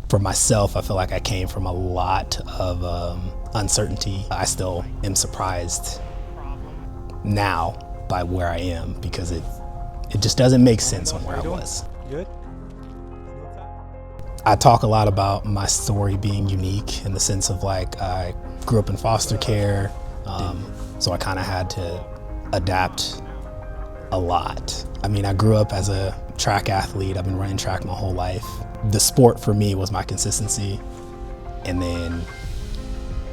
For myself, I feel like I came from a lot of uncertainty. I still am surprised now by where I am because it just doesn't make sense on where I was. Good. I talk a lot about my story being unique in the sense of like I grew up in foster care, so I kind of had to adapt a lot. I mean, I grew up as a track athlete. I've been running track my whole life. The sport for me was my consistency, and then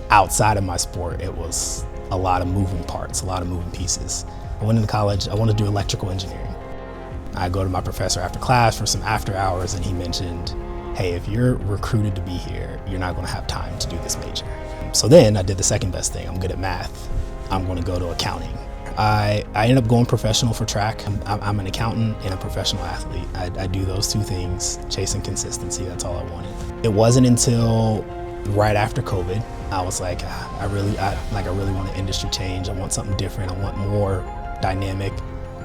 outside of my sport, it was a lot of moving parts, a lot of moving pieces. I went into college, I wanted to do electrical engineering. I go to my professor after class for some after hours, and he mentioned, hey, if you're recruited to be here, you're not gonna have time to do this major. So then I did the second best thing. I'm good at math. I'm gonna go to accounting. I ended up going professional for track. I'm an accountant and a professional athlete. I do those two things, chasing consistency, that's all I wanted. It wasn't until right after COVID, I was like, I really want an industry change. I want something different. I want more dynamic.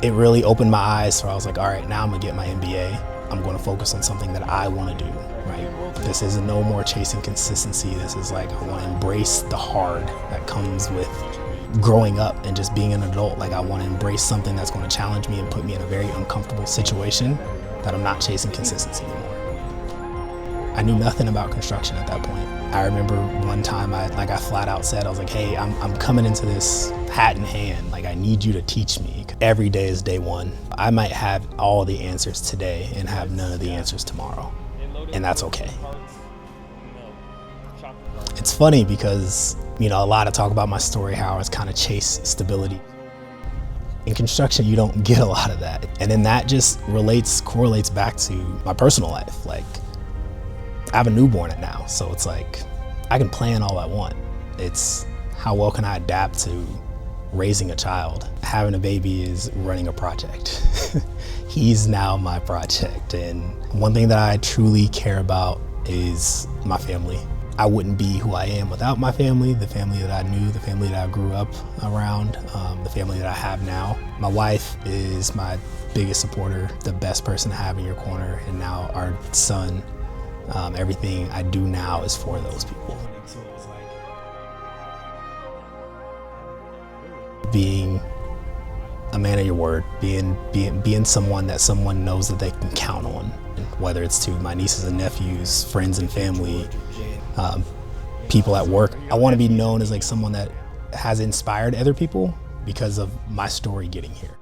It really opened my eyes, so I was like, all right, now I'm gonna get my MBA. I'm gonna focus on something that I wanna do, right? This is no more chasing consistency. This is like, I wanna embrace the hard that comes with growing up and just being an adult. Like I wanna embrace something that's gonna challenge me and put me in a very uncomfortable situation that I'm not chasing consistency anymore. I knew nothing about construction at that point. I remember one time I flat out said, I was like, hey, I'm coming into this hat in hand. Like I need you to teach me. Every day is day one. I might have all the answers today and have none of the answers tomorrow. And that's okay. It's funny because, you know, a lot of talk about my story, how I was kind of chase stability. In construction, you don't get a lot of that. And then that just correlates back to my personal life. Like, I have a newborn now, so it's like, I can plan all I want. It's how well can I adapt to raising a child? Having a baby is running a project. He's now my project. And one thing that I truly care about is my family. I wouldn't be who I am without my family, the family that I knew, the family that I grew up around, the family that I have now. My wife is my biggest supporter, the best person to have in your corner, and now our son. Everything I do now is for those people. Being a man of your word, being someone that someone knows that they can count on, whether it's to my nieces and nephews, friends and family, people at work. I want to be known as like someone that has inspired other people because of my story getting here.